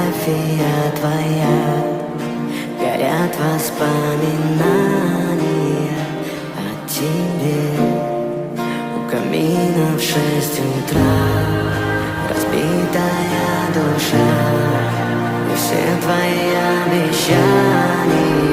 фотография твоя, горят воспоминания о тебе. У камина в 6 утра разбитая душа, и все твои обещания